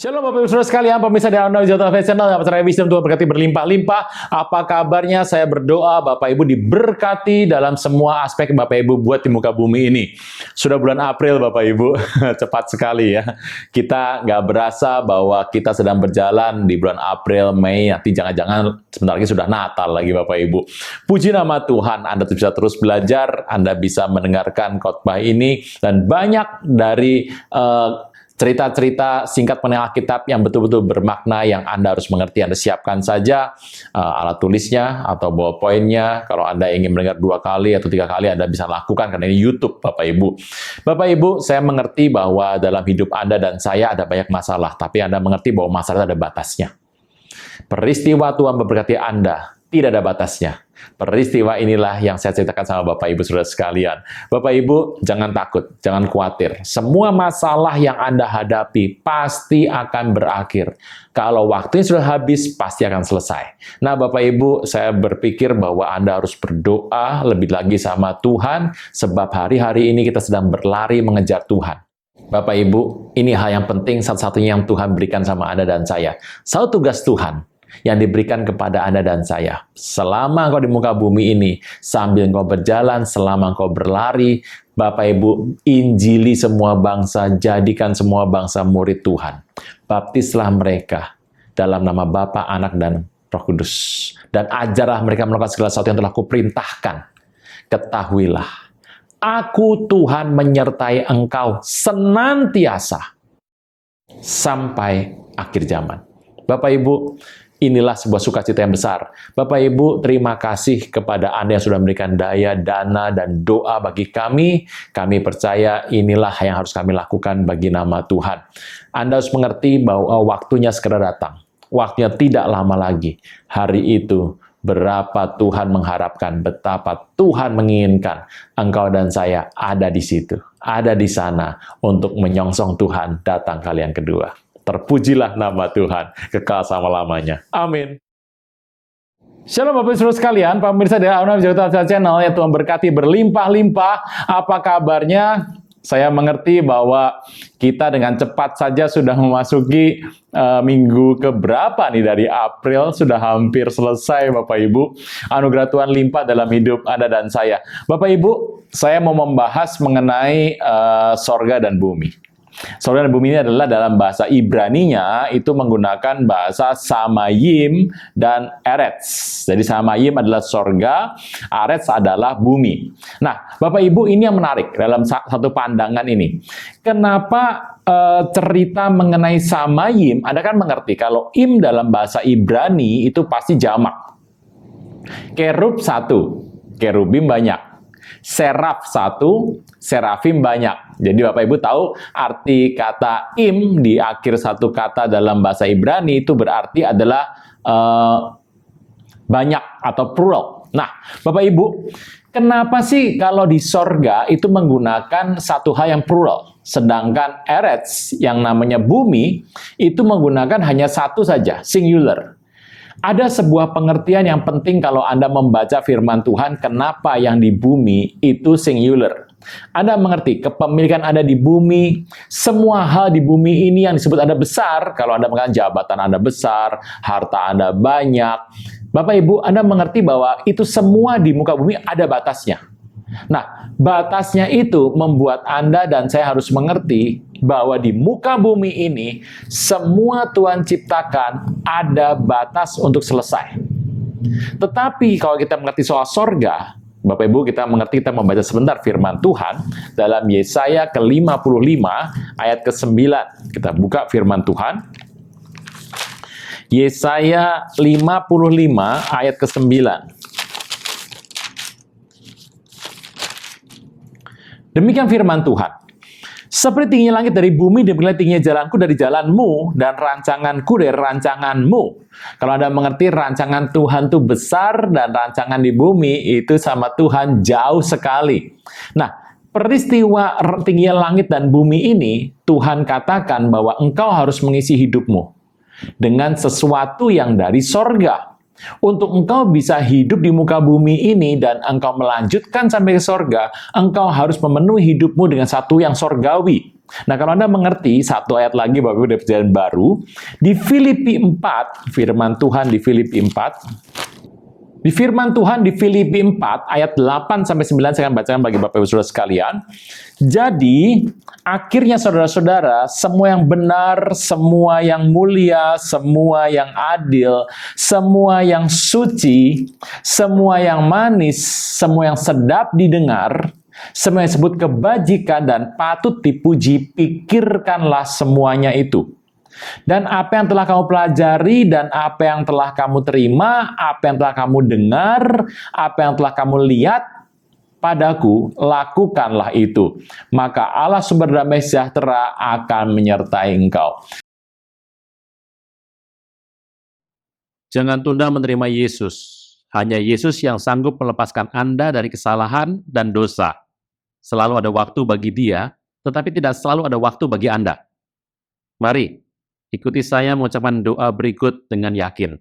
Shalom Bapak Ibu Saudara sekalian, pemirsa di Anda Wisata Channel, yang percaya wisdom Tuhan berkati berlimpah-limpah. Apa kabarnya? Saya berdoa Bapak Ibu diberkati dalam semua aspek Bapak Ibu buat di muka bumi ini. Sudah bulan April Bapak Ibu, cepat sekali ya. Kita nggak berasa bahwa kita sedang berjalan di bulan April, Mei, nanti jangan-jangan sebentar lagi sudah Natal lagi Bapak Ibu. Puji nama Tuhan, Anda bisa terus belajar, Anda bisa mendengarkan khotbah ini, dan banyak dari cerita-cerita singkat mengenai Alkitab yang betul-betul bermakna yang Anda harus mengerti. Anda siapkan saja alat tulisnya atau ballpoint-nya. Kalau Anda ingin mendengar 2 kali atau 3 kali, Anda bisa lakukan karena ini YouTube, Bapak Ibu. Bapak Ibu, saya mengerti bahwa dalam hidup Anda dan saya ada banyak masalah, tapi Anda mengerti bahwa masalah ada batasnya. Peristiwa Tuhan memberkati Anda tidak ada batasnya. Peristiwa inilah yang saya ceritakan sama Bapak Ibu Saudara sekalian. Bapak Ibu, jangan takut, jangan khawatir. Semua masalah yang Anda hadapi pasti akan berakhir. Kalau waktunya sudah habis, pasti akan selesai. Nah, Bapak Ibu, saya berpikir bahwa Anda harus berdoa lebih lagi sama Tuhan, sebab hari-hari ini kita sedang berlari mengejar Tuhan. Bapak Ibu, ini hal yang penting, satu-satunya yang Tuhan berikan sama Anda dan saya. Satu tugas Tuhan yang diberikan kepada Anda dan saya. Selama engkau di muka bumi ini, sambil engkau berjalan, selama engkau berlari, Bapak Ibu, injili semua bangsa, jadikan semua bangsa murid Tuhan. Baptislah mereka dalam nama Bapa, Anak, dan Roh Kudus. Dan ajarlah mereka melakukan segala sesuatu yang telah kuperintahkan. Ketahuilah, Aku Tuhan menyertai engkau senantiasa sampai akhir zaman. Bapak Ibu, inilah sebuah sukacita yang besar. Bapak Ibu, terima kasih kepada Anda yang sudah memberikan daya, dana, dan doa bagi kami. Kami percaya inilah yang harus kami lakukan bagi nama Tuhan. Anda harus mengerti bahwa waktunya segera datang. Waktunya tidak lama lagi. Hari itu, berapa Tuhan mengharapkan, betapa Tuhan menginginkan engkau dan saya ada di situ, ada di sana untuk menyongsong Tuhan datang kali yang kedua. Terpujilah nama Tuhan, kekal selama-lamanya. Amin. Shalom Bapak Ibu sekalian, pemirsa dari Anda Wisata Channel, yang Tuhan berkati berlimpah-limpah. Apa kabarnya? Saya mengerti bahwa kita dengan cepat saja sudah memasuki minggu keberapa nih dari April, sudah hampir selesai Bapak Ibu. Anugerah Tuhan limpah dalam hidup Anda dan saya. Bapak Ibu, saya mau membahas mengenai sorga dan bumi. Sorga dan bumi ini adalah dalam bahasa Ibraninya itu menggunakan bahasa Samayim dan Eretz. Jadi Samayim adalah sorga, Eretz adalah bumi. Nah, Bapak Ibu, ini yang menarik dalam satu pandangan ini. Kenapa cerita mengenai Samayim? Anda kan mengerti kalau im dalam bahasa Ibrani itu pasti jamak. Kerub 1, kerubim banyak. Seraf 1, serafim banyak. Jadi Bapak Ibu tahu arti kata im di akhir satu kata dalam bahasa Ibrani itu berarti adalah banyak atau plural. Nah, Bapak Ibu, kenapa sih kalau di sorga itu menggunakan satu hal yang plural, sedangkan Eretz yang namanya bumi itu menggunakan hanya satu saja, singular. Ada sebuah pengertian yang penting kalau Anda membaca firman Tuhan, kenapa yang di bumi itu singular. Anda mengerti, kepemilikan Anda di bumi, semua hal di bumi ini yang disebut Anda besar, kalau Anda mengatakan jabatan Anda besar, harta Anda banyak, Bapak Ibu, Anda mengerti bahwa itu semua di muka bumi ada batasnya. Nah, batasnya itu membuat Anda dan saya harus mengerti bahwa di muka bumi ini, semua Tuhan ciptakan ada batas untuk selesai. Tetapi kalau kita mengerti soal sorga, Bapak Ibu, kita mengerti, kita membaca sebentar firman Tuhan dalam Yesaya ke-55 ayat ke-9. Kita buka firman Tuhan. Yesaya 55 ayat ke-9. Demikian firman Tuhan. Seperti tingginya langit dari bumi, demikianlah tingginya jalanku dari jalanmu, dan rancanganku dari rancanganmu. Kalau Anda mengerti rancangan Tuhan itu besar, dan rancangan di bumi itu sama Tuhan jauh sekali. Nah, peristiwa tingginya langit dan bumi ini, Tuhan katakan bahwa engkau harus mengisi hidupmu dengan sesuatu yang dari sorga. Untuk engkau bisa hidup di muka bumi ini dan engkau melanjutkan sampai ke sorga, engkau harus memenuhi hidupmu dengan satu yang sorgawi. Nah, kalau Anda mengerti, satu ayat lagi Bapak Ibu dari Perjanjian Baru, di Filipi 4, firman Tuhan di Filipi 4, di firman Tuhan di Filipi 4 ayat 8 sampai 9 saya akan bacakan bagi Bapak Ibu Saudara sekalian. Jadi, akhirnya saudara-saudara, semua yang benar, semua yang mulia, semua yang adil, semua yang suci, semua yang manis, semua yang sedap didengar, semua yang disebut kebajikan dan patut dipuji, pikirkanlah semuanya itu. Dan apa yang telah kamu pelajari dan apa yang telah kamu terima, apa yang telah kamu dengar, apa yang telah kamu lihat padaku, lakukanlah itu. Maka Allah sumber damai sejahtera akan menyertai engkau. Jangan tunda menerima Yesus. Hanya Yesus yang sanggup melepaskan Anda dari kesalahan dan dosa. Selalu ada waktu bagi Dia, tetapi tidak selalu ada waktu bagi Anda. Mari, ikuti saya mengucapkan doa berikut dengan yakin.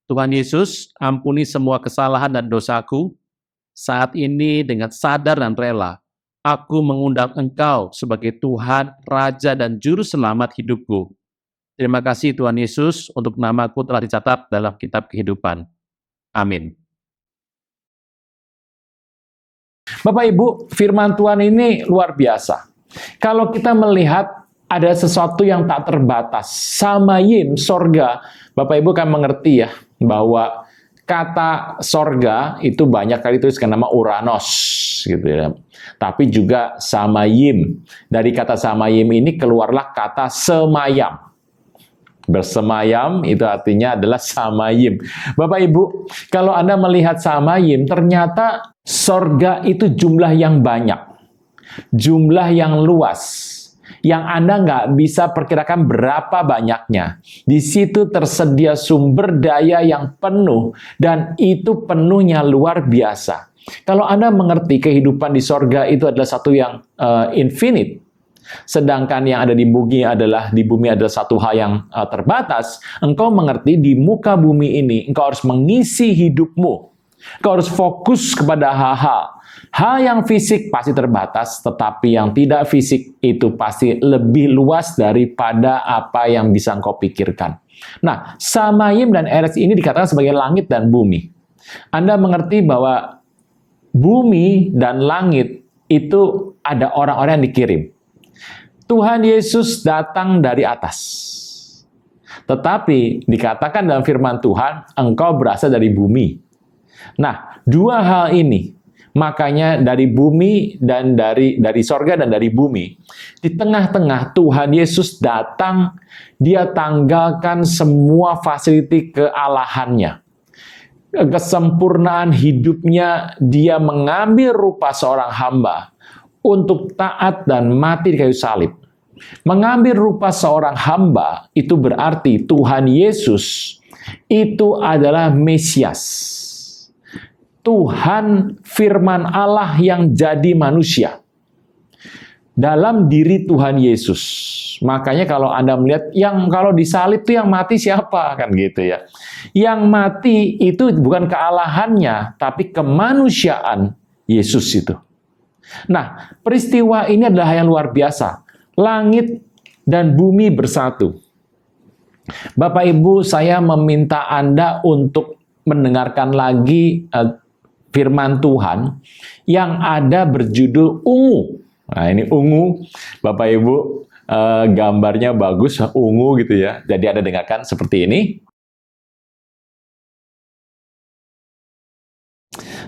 Tuhan Yesus, ampuni semua kesalahan dan dosaku. Saat ini dengan sadar dan rela, aku mengundang Engkau sebagai Tuhan, Raja, dan Juru Selamat hidupku. Terima kasih Tuhan Yesus untuk namaku telah dicatat dalam kitab kehidupan. Amin. Bapak Ibu, firman Tuhan ini luar biasa. Kalau kita melihat ada sesuatu yang tak terbatas, samayim, sorga, Bapak Ibu kan mengerti ya, bahwa kata sorga itu banyak kali tuliskan nama Uranos, gitu ya. Tapi juga samayim. Dari kata samayim ini keluarlah kata semayam. Bersemayam itu artinya adalah samayim. Bapak Ibu, kalau Anda melihat samayim, ternyata sorga itu jumlah yang banyak. Jumlah yang luas. Yang Anda nggak bisa perkirakan berapa banyaknya. Di situ tersedia sumber daya yang penuh, dan itu penuhnya luar biasa. Kalau Anda mengerti kehidupan di sorga itu adalah satu yang infinite, sedangkan yang ada di bumi adalah satu hal yang terbatas, engkau mengerti di muka bumi ini, engkau harus mengisi hidupmu. Engkau harus fokus kepada hal-hal. Hal yang fisik pasti terbatas, tetapi yang tidak fisik itu pasti lebih luas daripada apa yang bisa engkau pikirkan. Nah, Samayim dan Eretz ini dikatakan sebagai langit dan bumi. Anda mengerti bahwa bumi dan langit itu ada orang-orang yang dikirim. Tuhan Yesus datang dari atas. Tetapi dikatakan dalam firman Tuhan, engkau berasal dari bumi. Nah, dua hal ini, makanya dari bumi dan dari sorga dan dari bumi, di tengah-tengah Tuhan Yesus datang, Dia tanggalkan semua fasiliti kealahannya. Kesempurnaan hidupnya, Dia mengambil rupa seorang hamba untuk taat dan mati di kayu salib. Mengambil rupa seorang hamba itu berarti Tuhan Yesus itu adalah Mesias. Tuhan firman Allah yang jadi manusia dalam diri Tuhan Yesus. Makanya kalau Anda melihat yang kalau disalib itu yang mati siapa, kan gitu ya. Yang mati itu bukan kealahannya, tapi kemanusiaan Yesus itu. Nah, peristiwa ini adalah yang luar biasa. Langit dan bumi bersatu. Bapak Ibu, saya meminta Anda untuk mendengarkan lagi firman Tuhan yang ada berjudul ungu. Nah, ini ungu. Bapak Ibu, gambarnya bagus, ungu gitu ya. Jadi Anda dengarkan seperti ini.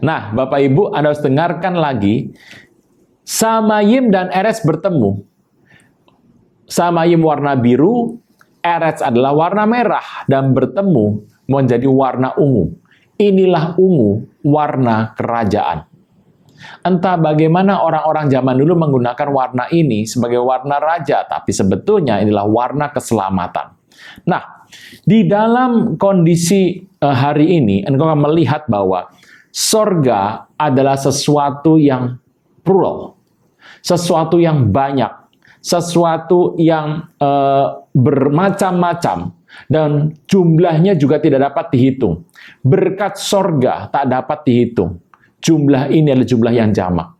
Nah, Bapak Ibu, Anda harus dengarkan lagi. Samayim dan Eretz bertemu. Samayim warna biru, Eretz adalah warna merah, dan bertemu menjadi warna ungu. Inilah ungu, warna kerajaan. Entah bagaimana orang-orang zaman dulu menggunakan warna ini sebagai warna raja, tapi sebetulnya inilah warna keselamatan. Nah, di dalam kondisi hari ini, engkau akan melihat bahwa sorga adalah sesuatu yang plural, sesuatu yang banyak, sesuatu yang bermacam-macam, dan jumlahnya juga tidak dapat dihitung. Berkat sorga tak dapat dihitung. Jumlah ini adalah jumlah yang jamak.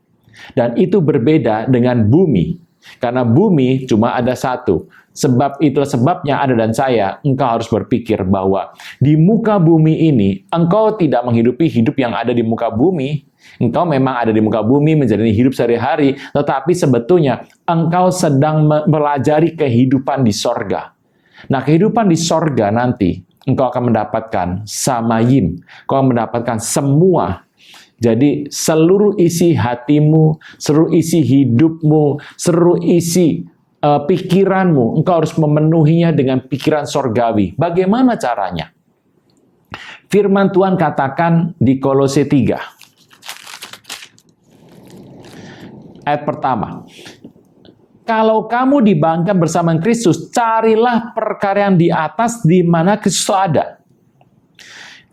Dan itu berbeda dengan bumi. Karena bumi cuma ada satu. Sebab itulah sebabnya Anda dan saya, engkau harus berpikir bahwa di muka bumi ini, engkau tidak menghidupi hidup yang ada di muka bumi. Engkau memang ada di muka bumi menjalani hidup sehari-hari, tetapi sebetulnya engkau sedang mempelajari kehidupan di sorga. Nah, kehidupan di sorga nanti, engkau akan mendapatkan samayim. Engkau akan mendapatkan semua. Jadi, seluruh isi hatimu, seluruh isi hidupmu, seluruh isi pikiranmu, engkau harus memenuhinya dengan pikiran sorgawi. Bagaimana caranya? Firman Tuhan katakan di Kolose 3. Ayat pertama. Kalau kamu dibangkitkan bersama Kristus, carilah perkara yang di atas di mana Kristus ada.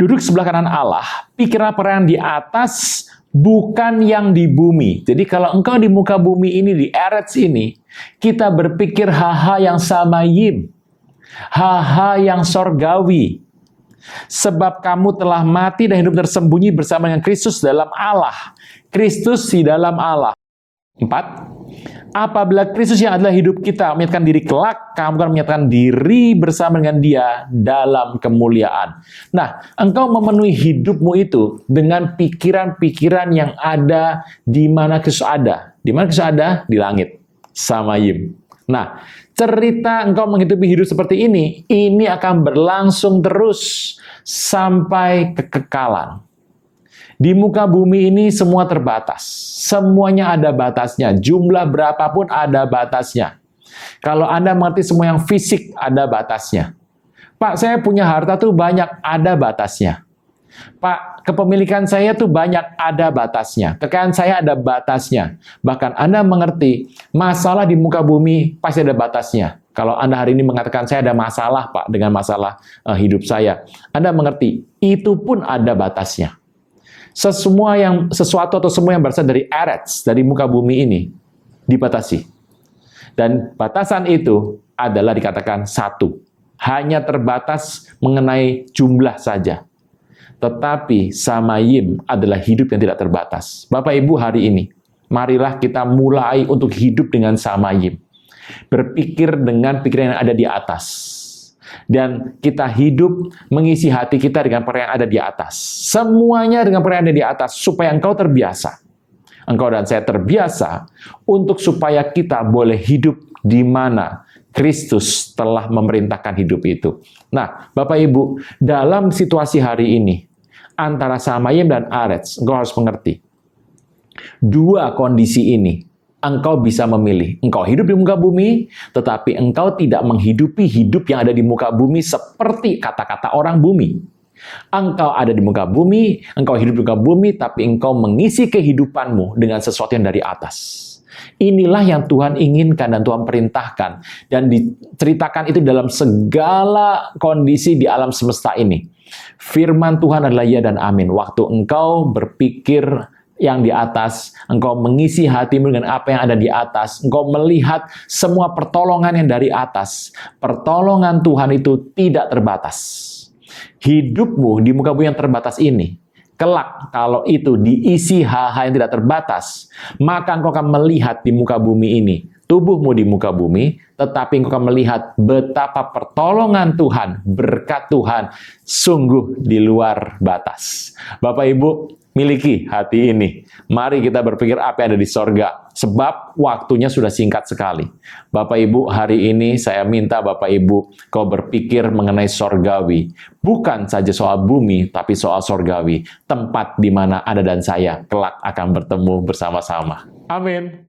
Duduk sebelah kanan Allah, pikirlah perkara yang di atas, bukan yang di bumi. Jadi kalau engkau di muka bumi ini, di Eretz ini, kita berpikir hal-hal yang samayim, hal-hal yang sorgawi. Sebab kamu telah mati dan hidup tersembunyi bersama dengan Kristus dalam Allah. Kristus di dalam Allah. 4. Apabila Kristus yang adalah hidup kita menyatakan diri kelak, kamu akan menyatakan diri bersama dengan Dia dalam kemuliaan. Nah, engkau memenuhi hidupmu itu dengan pikiran-pikiran yang ada di mana Kristus ada. Di mana Kristus ada? Di langit. Samayim. Nah, cerita engkau menghidupi hidup seperti ini akan berlangsung terus sampai kekekalan. Di muka bumi ini semua terbatas. Semuanya ada batasnya. Jumlah berapapun ada batasnya. Kalau Anda mengerti semua yang fisik, ada batasnya. Pak, saya punya harta tuh banyak, ada batasnya. Pak, kepemilikan saya tuh banyak, ada batasnya. Kekayaan saya ada batasnya. Bahkan Anda mengerti, masalah di muka bumi pasti ada batasnya. Kalau Anda hari ini mengatakan, saya ada masalah, Pak, dengan masalah hidup saya. Anda mengerti, itu pun ada batasnya. Sesuatu atau semua yang berasal dari Eretz, dari muka bumi ini, dibatasi. Dan batasan itu adalah dikatakan satu. Hanya terbatas mengenai jumlah saja. Tetapi samayim adalah hidup yang tidak terbatas. Bapak Ibu hari ini, marilah kita mulai untuk hidup dengan samayim. Berpikir dengan pikiran yang ada di atas. Dan kita hidup mengisi hati kita dengan perkara yang ada di atas. Semuanya dengan perkara yang ada di atas, supaya engkau terbiasa. Engkau dan saya terbiasa untuk supaya kita boleh hidup di mana Kristus telah memerintahkan hidup itu. Nah, Bapak Ibu, dalam situasi hari ini, antara samayim dan Eretz, engkau harus mengerti. Dua kondisi ini, engkau bisa memilih. Engkau hidup di muka bumi, tetapi engkau tidak menghidupi hidup yang ada di muka bumi seperti kata-kata orang bumi. Engkau ada di muka bumi, engkau hidup di muka bumi, tapi engkau mengisi kehidupanmu dengan sesuatu yang dari atas. Inilah yang Tuhan inginkan dan Tuhan perintahkan. Dan diceritakan itu dalam segala kondisi di alam semesta ini. Firman Tuhan adalah ya dan amin. Waktu engkau berpikir yang di atas, engkau mengisi hatimu dengan apa yang ada di atas, engkau melihat semua pertolongan yang dari atas. Pertolongan Tuhan itu tidak terbatas. Hidupmu di muka bumi yang terbatas ini, kelak kalau itu diisi hal-hal yang tidak terbatas, maka engkau akan melihat di muka bumi ini, tubuhmu di muka bumi, tetapi engkau akan melihat betapa pertolongan Tuhan, berkat Tuhan, sungguh di luar batas. Bapak Ibu, miliki hati ini. Mari kita berpikir apa yang ada di sorga. Sebab waktunya sudah singkat sekali. Bapak Ibu, hari ini saya minta Bapak Ibu, kau berpikir mengenai sorgawi. Bukan saja soal bumi, tapi soal sorgawi. Tempat di mana Anda dan saya kelak akan bertemu bersama-sama. Amin.